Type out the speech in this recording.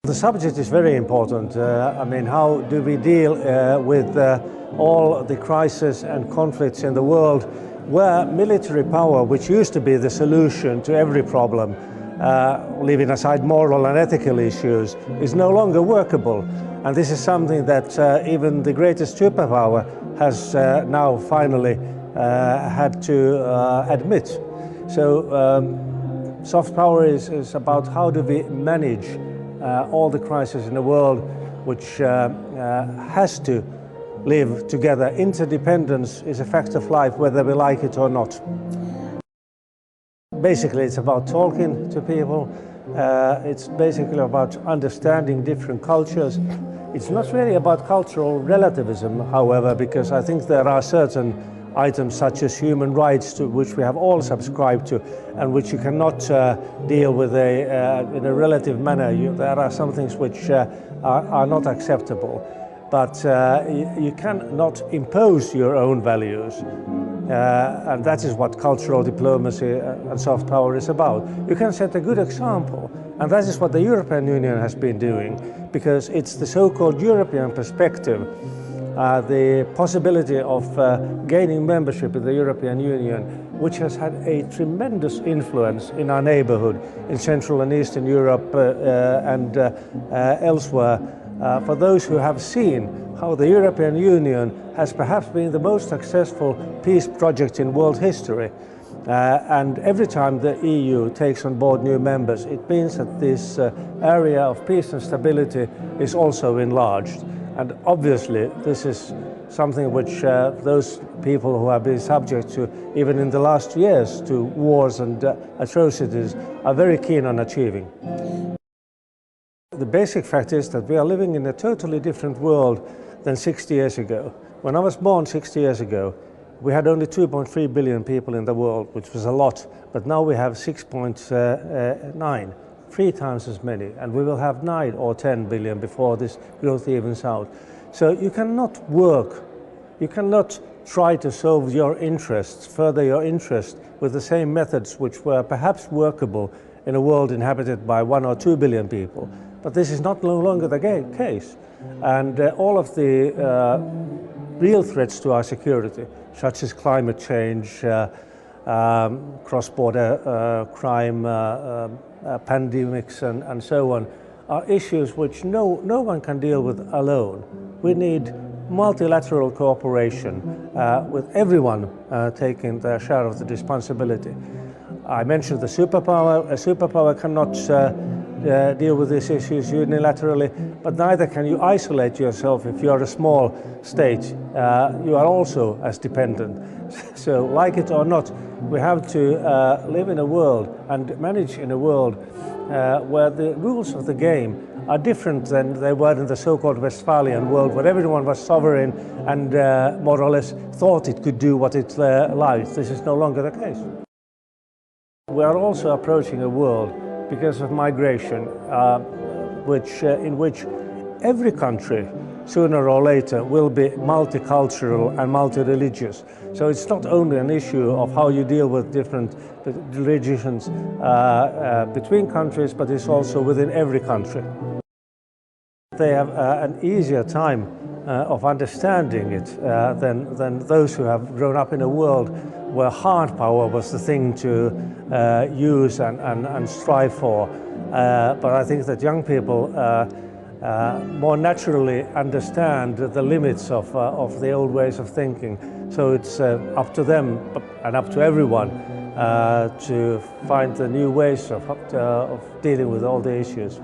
The subject is very important. I mean, how do we deal with all the crises and conflicts in the world where military power, which used to be the solution to every problem, leaving aside moral and ethical issues, is no longer workable. And this is something that even the greatest superpower has now finally had to admit. So soft power is about how do we manage all the crises in the world, which has to live together. Interdependence is a fact of life, whether we like it or not. Basically, it's about talking to people. It's basically about understanding different cultures. It's not really about cultural relativism, however, because I think there are certain items such as human rights to which we have all subscribed to and which you cannot deal with in a relative manner. There are some things which are not acceptable, but you cannot impose your own values. And that is what cultural diplomacy and soft power is about. You can set a good example, and that is what the European Union has been doing, because it's the so-called European perspective, the possibility of gaining membership in the European Union, which has had a tremendous influence in our neighborhood, in Central and Eastern Europe and elsewhere. For those who have seen how the European Union has perhaps been the most successful peace project in world history. And every time the EU takes on board new members, it means that this area of peace and stability is also enlarged. And obviously, this is something which those people who have been subject to, even in the last years, to wars and atrocities, are very keen on achieving. The basic fact is that we are living in a totally different world than 60 years ago. When I was born 60 years ago, we had only 2.3 billion people in the world, which was a lot, but now we have 6.9. 3 times as many, and we will have 9 or 10 billion before this growth evens out. So you cannot work, you cannot try to solve your interests, further your interest with the same methods which were perhaps workable in a world inhabited by 1 or 2 billion people. But this is no longer the case. And all of the real threats to our security, such as climate change, cross-border crime, pandemics and so on, are issues which no one can deal with alone. We need multilateral cooperation with everyone taking their share of the responsibility. I mentioned the superpower. A superpower cannot deal with these issues unilaterally, but neither can you isolate yourself if you are a small state. You are also as dependent. So, like it or not, we have to live in a world and manage in a world where the rules of the game are different than they were in the so-called Westphalian world, where everyone was sovereign and more or less thought it could do what it liked. This is no longer the case. We are also approaching a world, because of migration, in which every country, sooner or later, will be multicultural and multi-religious. So it's not only an issue of how you deal with different religions between countries, but it's also within every country. They have an easier time of understanding it than those who have grown up in a world where hard power was the thing to use and strive for. But I think that young people more naturally understand the limits of the old ways of thinking. So it's up to them and up to everyone to find the new ways of dealing with all the issues.